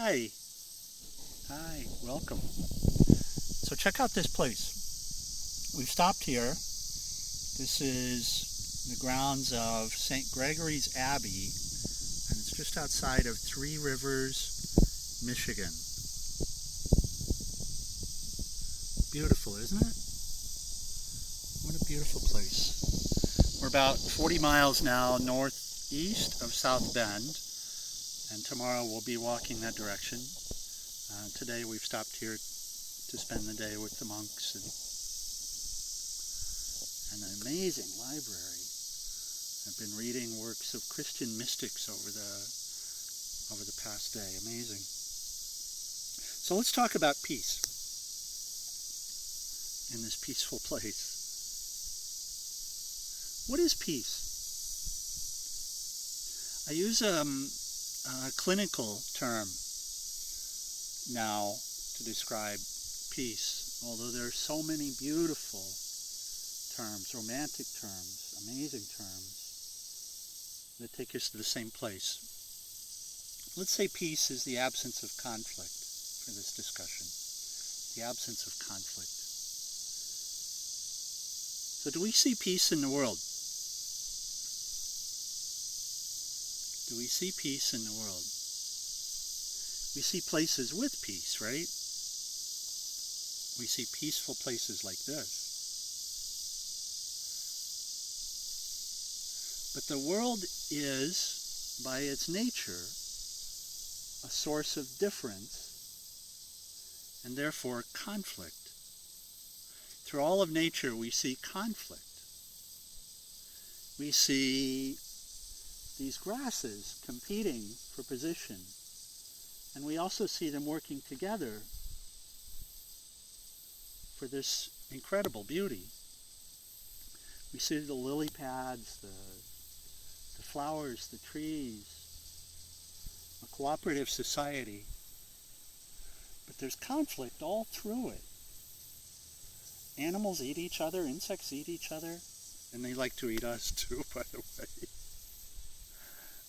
Hi. Hi. Welcome. So check out this place. We've stopped here. This is the grounds of St. Gregory's Abbey, and it's just outside of Three Rivers, Michigan. Beautiful, isn't it? What a beautiful place. We're about 40 miles now northeast of South Bend, and tomorrow we'll be walking that direction. Today we've stopped here to spend the day with the monks and an amazing library. I've been reading works of Christian mystics over the past day. Amazing. So let's talk about peace in this peaceful place. What is peace? I use a clinical term now to describe peace, although there are so many beautiful terms, romantic terms, amazing terms that take us to the same place. Let's say peace is the absence of conflict for this discussion. The absence of conflict. So do we see peace in the world? Do we see peace in the world? We see places with peace, right? We see peaceful places like this. But the world is, by its nature, a source of difference and therefore conflict. Through all of nature we see conflict. We see these grasses competing for position, and we also see them working together for this incredible beauty. We see the lily pads, the flowers, the trees, a cooperative society. But there's conflict all through it. Animals eat each other, insects eat each other, and they like to eat us too, by the way.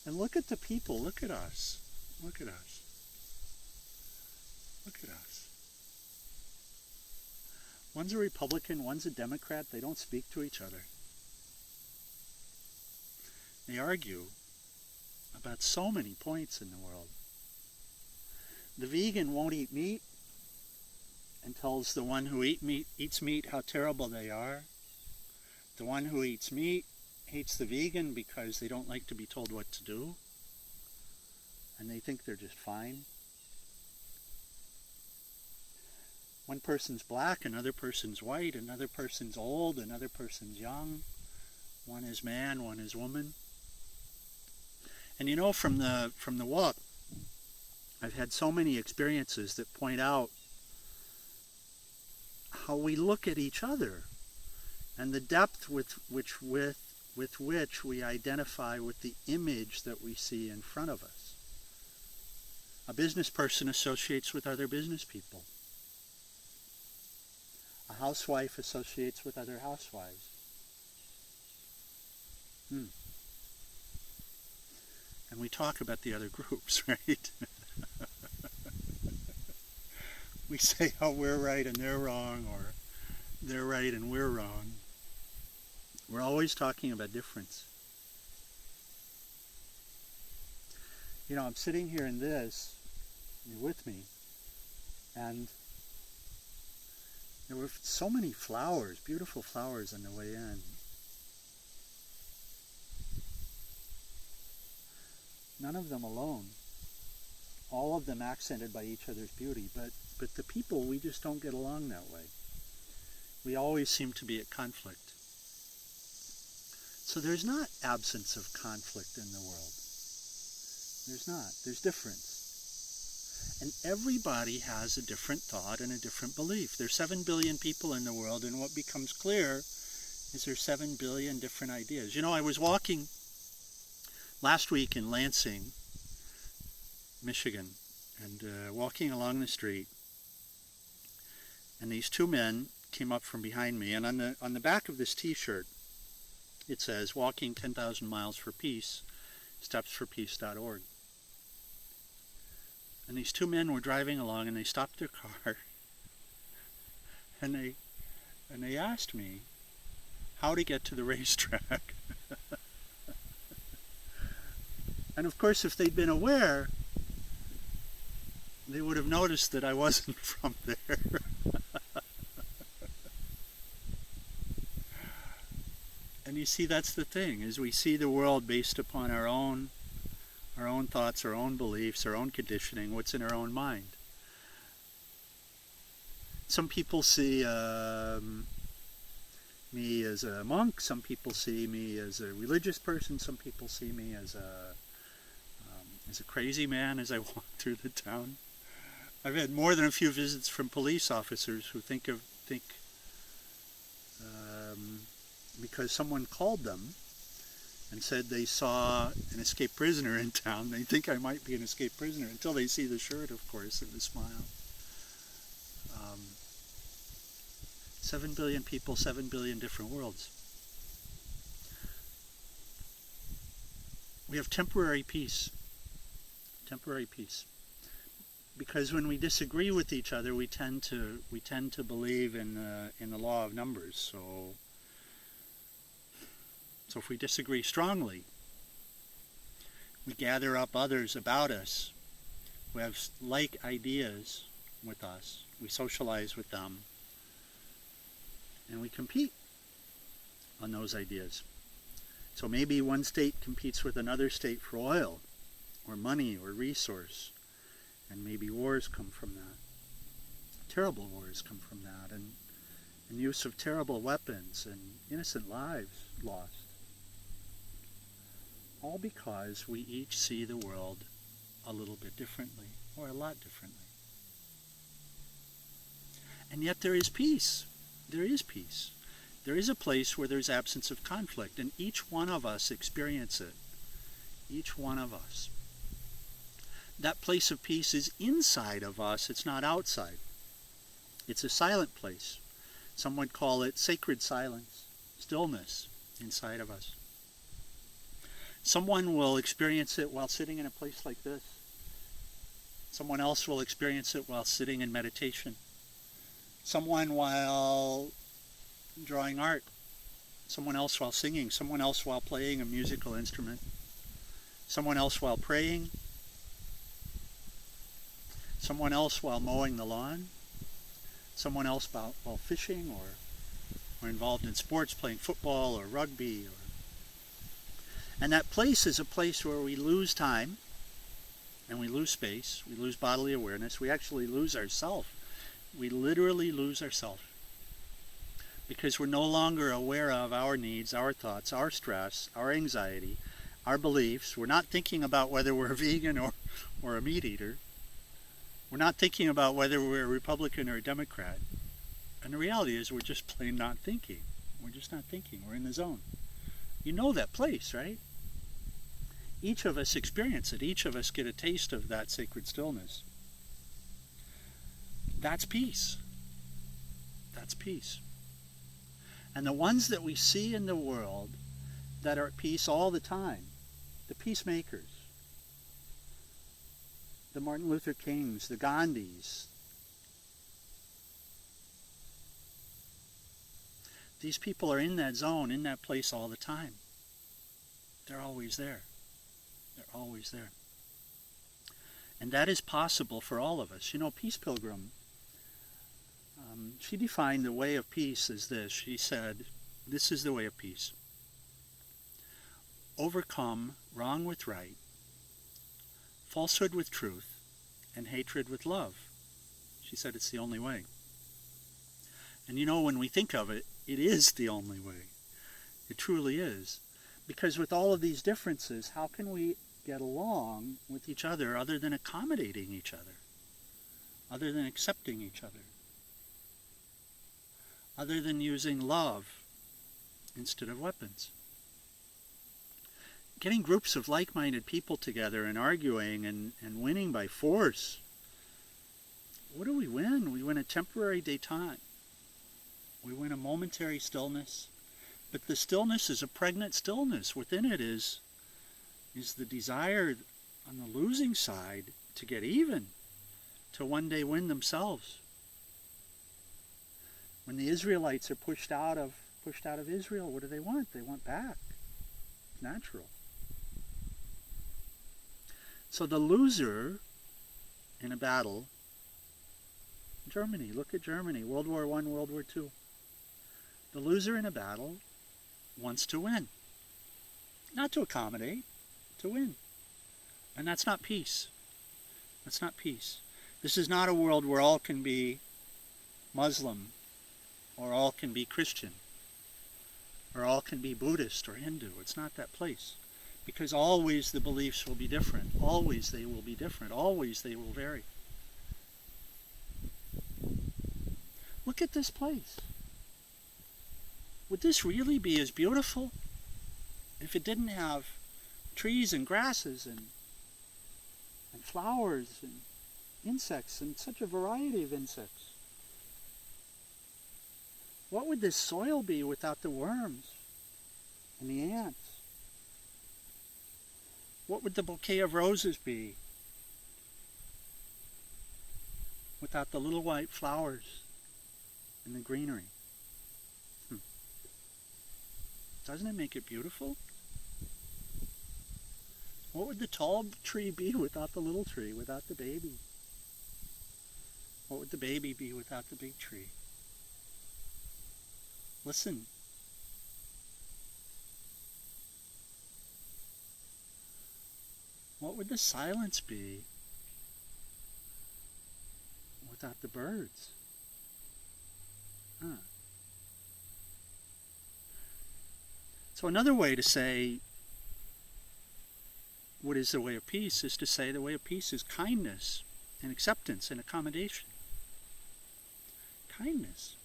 And look at the people, look at us, look at us. Look at us. One's a Republican, one's a Democrat. They don't speak to each other. They argue about so many points in the world. The vegan won't eat meat and tells the one who eats meat how terrible they are. The one who eats meat hates the vegan because they don't like to be told what to do, and they think they're just fine. One person's black, another person's white, another person's old, another person's young. One is man, one is woman. And you know, from the walk, I've had so many experiences that point out how we look at each other and the depth with which we identify with the image that we see in front of us. A business person associates with other business people. A housewife associates with other housewives. And we talk about the other groups, right? We say how we're right and they're wrong, or they're right and we're wrong. We're always talking about difference. You know, I'm sitting here in this, you're with me, and there were so many flowers, beautiful flowers on the way in. None of them alone. All of them accented by each other's beauty, but the people, we just don't get along that way. We always seem to be at conflict. So there's not absence of conflict in the world. There's not. There's difference. And everybody has a different thought and a different belief. There's 7 billion people in the world, and what becomes clear is there's 7 billion different ideas. You know, I was walking last week in Lansing, Michigan, and walking along the street, and these two men came up from behind me, and on the back of this T-shirt, it says, "Walking 10,000 miles for peace, stepsforpeace.org." And these two men were driving along, and they stopped their car, and they asked me how to get to the racetrack. And of course, if they'd been aware, they would have noticed that I wasn't from there. And you see, that's the thing, is we see the world based upon our own thoughts, our own beliefs, our own conditioning, what's in our own mind. Some people see me as a monk, some people see me as a religious person, some people see me as a crazy man as I walk through the town. I've had more than a few visits from police officers who think because someone called them and said they saw an escaped prisoner in town, they think I might be an escaped prisoner, until they see the shirt, of course, and the smile. 7 billion people, 7 billion different worlds. We have temporary peace. Temporary peace. Because when we disagree with each other, we tend to believe in the law of numbers. So if we disagree strongly, we gather up others about us who have like ideas with us. We socialize with them, and we compete on those ideas. So maybe one state competes with another state for oil, or money, or resource. And maybe wars come from that. Terrible wars come from that. And use of terrible weapons and innocent lives lost. All because we each see the world a little bit differently, or a lot differently. And yet there is peace. There is peace. There is a place where there's absence of conflict, and each one of us experience it. Each one of us. That place of peace is inside of us, it's not outside. It's a silent place. Some would call it sacred silence, stillness inside of us. Someone will experience it while sitting in a place like this. Someone else will experience it while sitting in meditation. Someone while drawing art. Someone else while singing. Someone else while playing a musical instrument. Someone else while praying. Someone else while mowing the lawn. Someone else while fishing or involved in sports, playing football or rugby. And that place is a place where we lose time and we lose space. We lose bodily awareness. We actually lose ourselves. We literally lose ourselves. Because we're no longer aware of our needs, our thoughts, our stress, our anxiety, our beliefs. We're not thinking about whether we're a vegan or a meat eater. We're not thinking about whether we're a Republican or a Democrat. And the reality is we're just plain not thinking. We're just not thinking. We're in the zone. You know that place, right? Each of us experience it. Each of us get a taste of that sacred stillness. That's peace. That's peace. And the ones that we see in the world that are at peace all the time, the peacemakers, the Martin Luther Kings, the Gandhis, these people are in that zone, in that place all the time. They're always there. They're always there. And that is possible for all of us. You know, Peace Pilgrim, she defined the way of peace as this. She said, this is the way of peace. Overcome wrong with right, falsehood with truth, and hatred with love. She said it's the only way. And you know, when we think of it, it is the only way. It truly is. Because with all of these differences, how can we get along with each other than accommodating each other? Other than accepting each other? Other than using love instead of weapons? Getting groups of like-minded people together and arguing and winning by force. What do we win? We win a temporary détente. We win a momentary stillness. But the stillness is a pregnant stillness. Within it is the desire on the losing side to get even, to one day win themselves. When the Israelites are pushed out of Israel, what do they want? They want back. It's natural. So the loser in a battle, Germany, look at Germany, World War I, World War II. The loser in a battle wants to win. Not to accommodate, to win. And that's not peace. That's not peace. This is not a world where all can be Muslim, or all can be Christian, or all can be Buddhist or Hindu. It's not that place. Because always the beliefs will be different. Always they will be different. Always they will vary. Look at this place. Would this really be as beautiful if it didn't have trees and grasses and flowers and insects and such a variety of insects? What would this soil be without the worms and the ants? What would the bouquet of roses be without the little white flowers and the greenery? Doesn't it make it beautiful? What would the tall tree be without the little tree, without the baby? What would the baby be without the big tree? Listen. What would the silence be without the birds? So another way to say what is the way of peace is to say the way of peace is kindness and acceptance and accommodation. Kindness.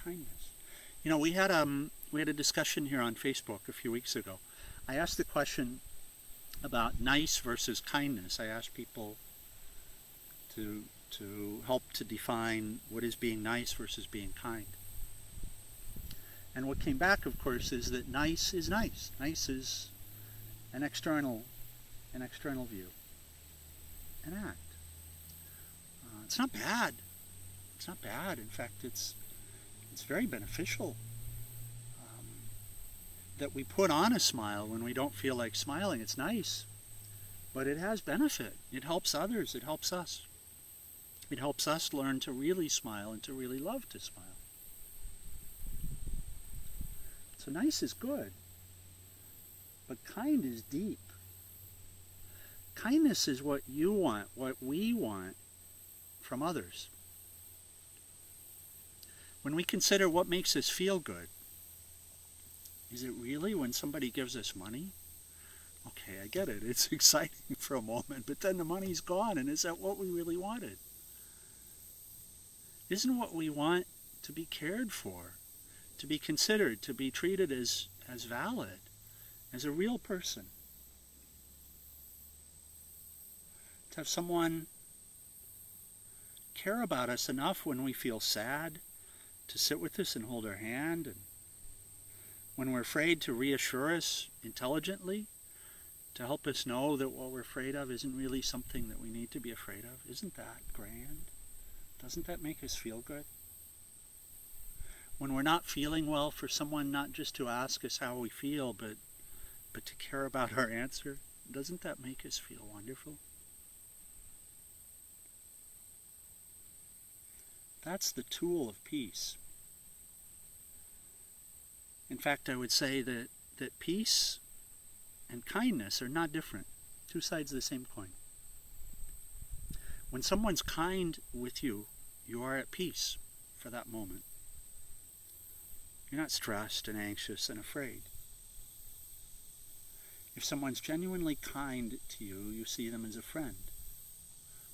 Kindness. You know, we had a discussion here on Facebook a few weeks ago. I asked the question about nice versus kindness. I asked people to help to define what is being nice versus being kind. And what came back, of course, is that nice is nice. Nice is an external view, an act. It's not bad. It's not bad. In fact, it's very beneficial that we put on a smile when we don't feel like smiling. It's nice, but it has benefit. It helps others. It helps us. It helps us learn to really smile and to really love to smile. So nice is good, but kind is deep. Kindness is what you want, what we want from others. When we consider what makes us feel good, is it really when somebody gives us money? Okay, I get it. It's exciting for a moment, but then the money's gone, and is that what we really wanted? Isn't what we want to be cared for, to be considered, to be treated as valid, as a real person? To have someone care about us enough when we feel sad, to sit with us and hold our hand, and when we're afraid, to reassure us intelligently, to help us know that what we're afraid of isn't really something that we need to be afraid of. Isn't that grand? Doesn't that make us feel good? When we're not feeling well, for someone not just to ask us how we feel, but to care about our answer, doesn't that make us feel wonderful? That's the tool of peace. In fact, I would say that peace and kindness are not different. Two sides of the same coin. When someone's kind with you, you are at peace for that moment. You're not stressed and anxious and afraid. If someone's genuinely kind to you, you see them as a friend,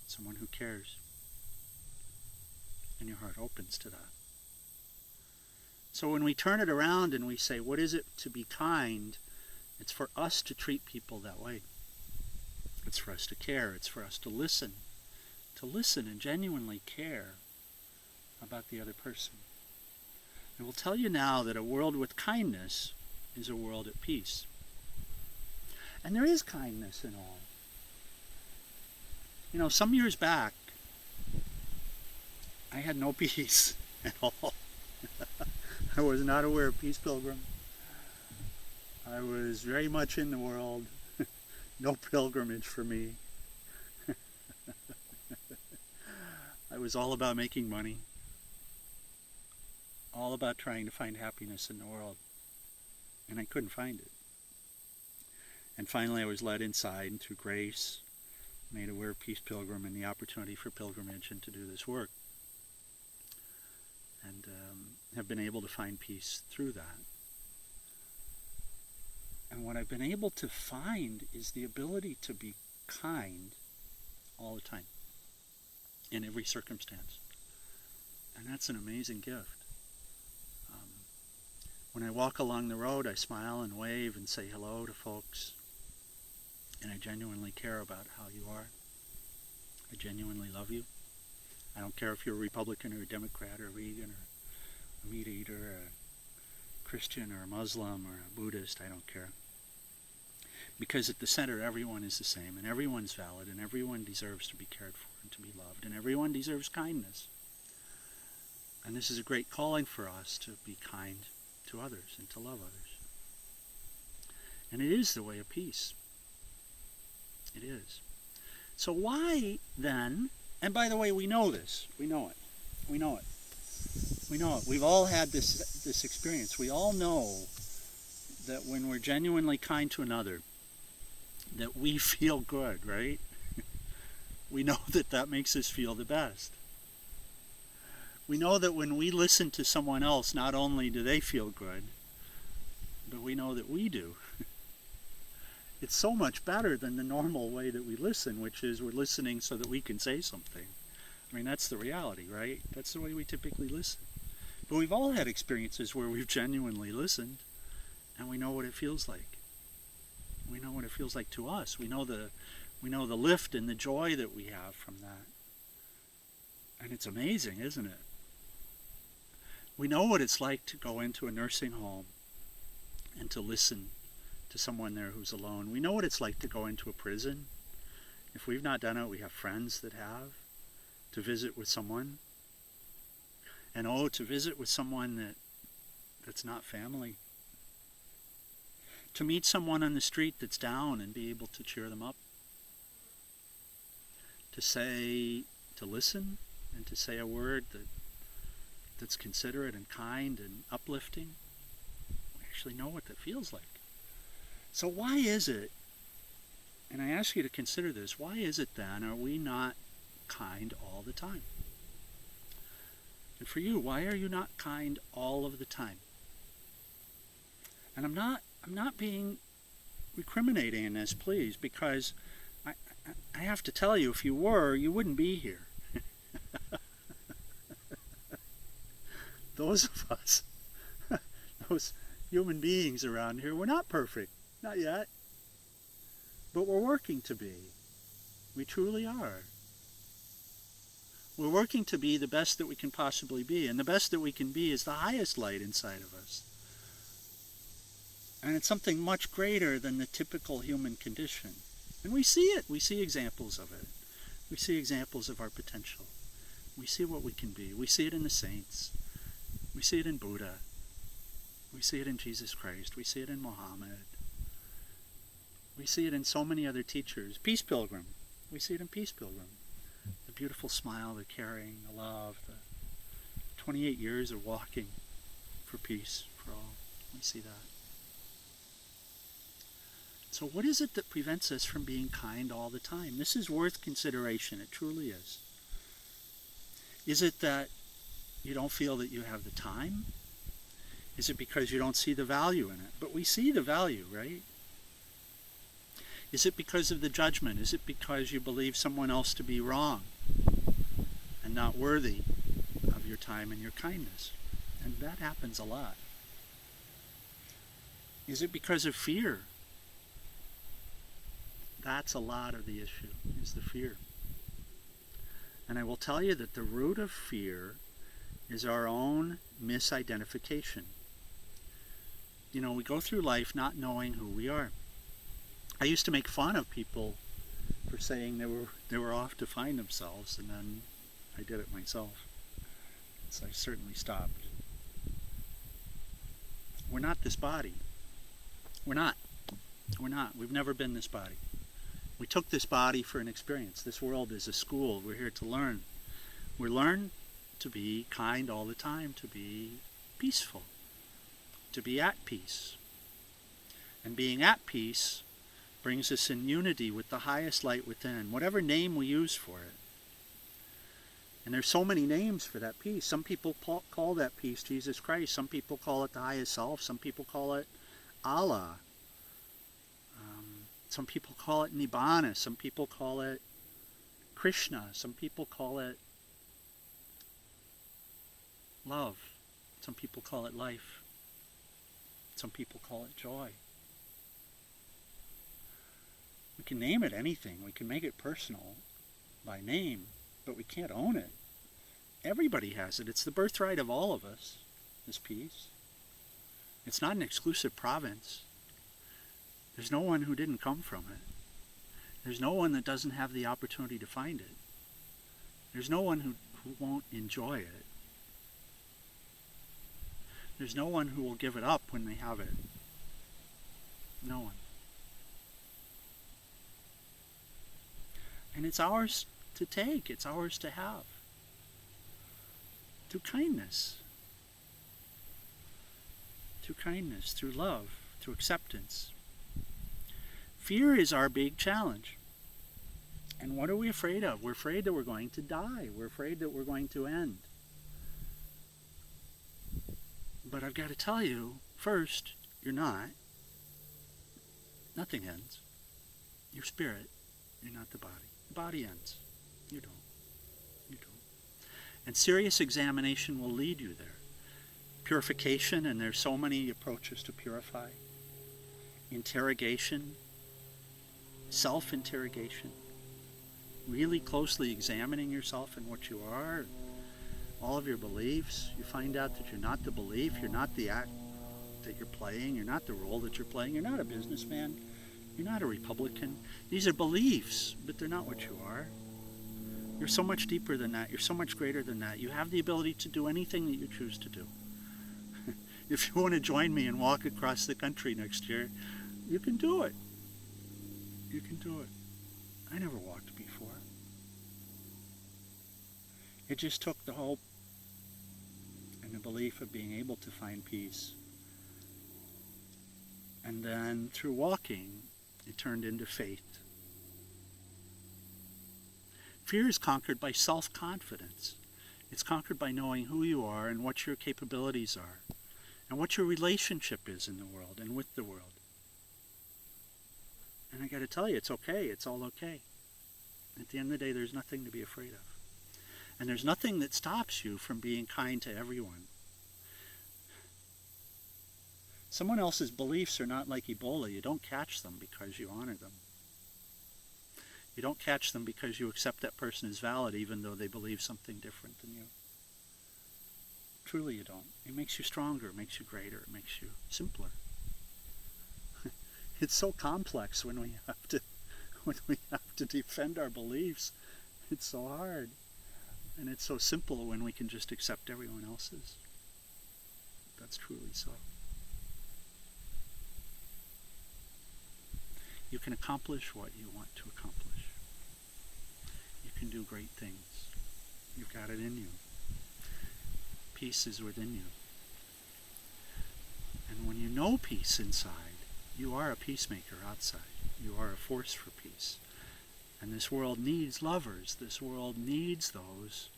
someone who cares, and your heart opens to that. So when we turn it around and we say, what is it to be kind? It's for us to treat people that way. It's for us to care. It's for us to listen and genuinely care about the other person. I will tell you now that a world with kindness is a world at peace. And there is kindness in all. Some years back, I had no peace at all. I was not aware of Peace Pilgrim. I was very much in the world. No pilgrimage for me. I was all about making money. All about trying to find happiness in the world. And I couldn't find it. And finally I was led inside, and through grace, made aware of Peace Pilgrim and the opportunity for pilgrimage and to do this work. And have been able to find peace through that. And what I've been able to find is the ability to be kind all the time, in every circumstance. And that's an amazing gift. When I walk along the road, I smile and wave and say hello to folks. And I genuinely care about how you are. I genuinely love you. I don't care if you're a Republican or a Democrat or a vegan or a meat eater or a Christian or a Muslim or a Buddhist. I don't care. Because at the center, everyone is the same, and everyone's valid, and everyone deserves to be cared for and to be loved, and everyone deserves kindness. And this is a great calling for us to be kind to others and to love others. And it is the way of peace. It is. So why then, and by the way, we know this. We know it. We know it. We know it. We've all had this experience. We all know that when we're genuinely kind to another, that we feel good, right? We know that makes us feel the best. We know that when we listen to someone else, not only do they feel good, but we know that we do. It's so much better than the normal way that we listen, which is we're listening so that we can say something. I mean, that's the reality, right? That's the way we typically listen. But we've all had experiences where we've genuinely listened, and we know what it feels like. We know what it feels like to us. We know the lift and the joy that we have from that. And it's amazing, isn't it? We know what it's like to go into a nursing home and to listen to someone there who's alone. We know what it's like to go into a prison. If we've not done it, we have friends that have. To visit with someone. And to visit with someone that's not family. To meet someone on the street that's down and be able to cheer them up. To listen and to say a word that's considerate and kind and uplifting. We actually know what that feels like. So why is it, and I ask you to consider this, why is it then are we not kind all the time? And for you, why are you not kind all of the time? And I'm not being recriminating in this, please, because I have to tell you, if you were, you wouldn't be here. Those of us, those human beings around here, we're not perfect. Not yet. But we're working to be. We truly are. We're working to be the best that we can possibly be. And the best that we can be is the highest light inside of us. And it's something much greater than the typical human condition. And we see it. We see examples of it. We see examples of our potential. We see what we can be. We see it in the saints. We see it in Buddha. We see it in Jesus Christ. We see it in Muhammad. We see it in so many other teachers. Peace Pilgrim. We see it in Peace Pilgrim. The beautiful smile, the caring, the love, the 28 years of walking for peace, for all. We see that. So what is it that prevents us from being kind all the time? This is worth consideration. It truly is. Is it that you don't feel that you have the time? Is it because you don't see the value in it? But we see the value, right? Is it because of the judgment? Is it because you believe someone else to be wrong and not worthy of your time and your kindness? And that happens a lot. Is it because of fear? That's a lot of the issue, is the fear. And I will tell you that the root of fear is our own misidentification. You know, we go through life not knowing who we are. I used to make fun of people for saying they were off to find themselves, and then I did it myself. So I certainly stopped. We're not this body. We're not. We're not. We've never been this body. We took this body for an experience. This world is a school. We're here to learn. We learn to be kind all the time, to be peaceful, to be at peace. And being at peace brings us in unity with the highest light within, whatever name we use for it. And there's so many names for that peace. Some people call that peace Jesus Christ. Some people call it the highest self. Some people call it Allah. Some people call it Nibbana. Some people call it Krishna. Some people call it love. Some people call it life. Some people call it joy. We can name it anything. We can make it personal by name, but we can't own it. Everybody has it. It's the birthright of all of us, this peace. It's not an exclusive province. There's no one who didn't come from it. There's no one that doesn't have the opportunity to find it. There's no one who won't enjoy it. There's no one who will give it up when they have it. No one. And it's ours to take. It's ours to have. Through kindness. Through kindness, through love, through acceptance. Fear is our big challenge. And what are we afraid of? We're afraid that we're going to die. We're afraid that we're going to end. But I've got to tell you, first, you're not. Nothing ends. You're spirit. You're not the body. The body ends. You don't. You don't. And serious examination will lead you there. Purification, and there's so many approaches to purify. Interrogation. Self-interrogation. Really closely examining yourself and what you are. All of your beliefs. You find out that you're not the belief. You're not the act that you're playing. You're not the role that you're playing. You're not a businessman. You're not a Republican. These are beliefs, but they're not what you are. You're so much deeper than that. You're so much greater than that. You have the ability to do anything that you choose to do. If you want to join me and walk across the country next year, you can do it. You can do it. I never walked before. It just took the hope and the belief of being able to find peace. And then through walking, it turned into faith. Fear is conquered by self-confidence. It's conquered by knowing who you are and what your capabilities are and what your relationship is in the world and with the world. And I got to tell you, it's okay. It's all okay. At the end of the day, there's nothing to be afraid of. And there's nothing that stops you from being kind to everyone. Someone else's beliefs are not like Ebola. You don't catch them because you honor them. You don't catch them because you accept that person as valid even though they believe something different than you. Truly you don't. It makes you stronger. It makes you greater. It makes you simpler. It's so complex when we have to defend our beliefs. It's so hard. And it's so simple when we can just accept everyone else's. That's truly so. You can accomplish what you want to accomplish. You can do great things. You've got it in you. Peace is within you. And when you know peace inside, you are a peacemaker outside. You are a force for peace. And this world needs lovers. This world needs those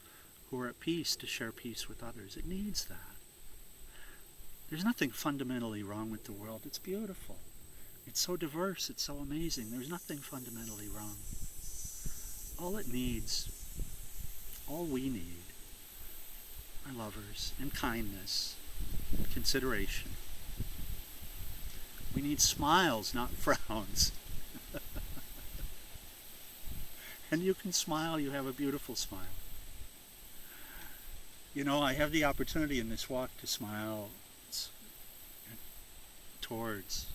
who are at peace to share peace with others. It needs that. There's nothing fundamentally wrong with the world. It's beautiful. It's so diverse. It's so amazing. There's nothing fundamentally wrong. All it needs, all we need, are lovers and kindness and consideration. We need smiles, not frowns. And you can smile. You have a beautiful smile. You know, I have the opportunity in this walk to smile towards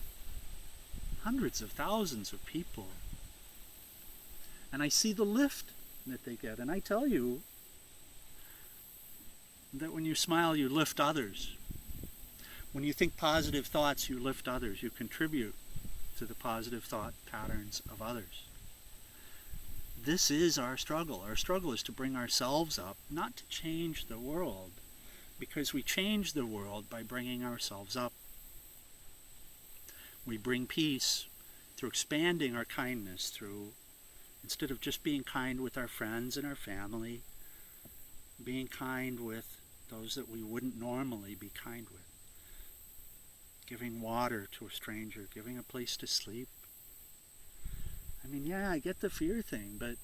hundreds of thousands of people. And I see the lift that they get. And I tell you that when you smile, you lift others. When you think positive thoughts, you lift others. You contribute to the positive thought patterns of others. This is our struggle. Our struggle is to bring ourselves up, not to change the world, because we change the world by bringing ourselves up. We bring peace through expanding our kindness, through, instead of just being kind with our friends and our family, being kind with those that we wouldn't normally be kind with. Giving water to a stranger, giving a place to sleep. I mean, yeah, I get the fear thing, but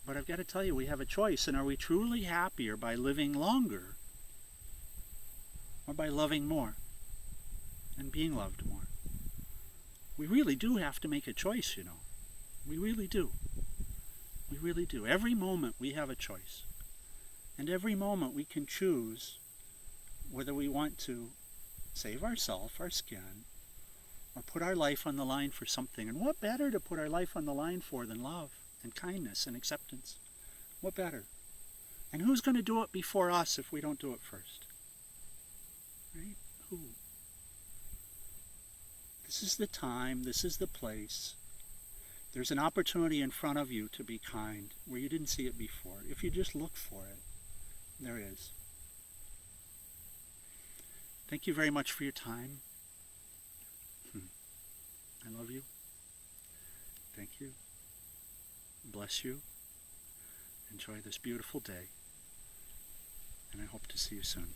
I've got to tell you, we have a choice. And are we truly happier by living longer or by loving more and being loved more? We really do have to make a choice, you know. We really do. We really do. Every moment we have a choice. And every moment we can choose whether we want to save ourselves, our skin, or put our life on the line for something. And what better to put our life on the line for than love and kindness and acceptance? What better? And who's going to do it before us if we don't do it first? Right? Who? This is the time, this is the place. There's an opportunity in front of you to be kind where you didn't see it before. If you just look for it, there is. Thank you very much for your time. I love you. Thank you. Bless you. Enjoy this beautiful day. And I hope to see you soon.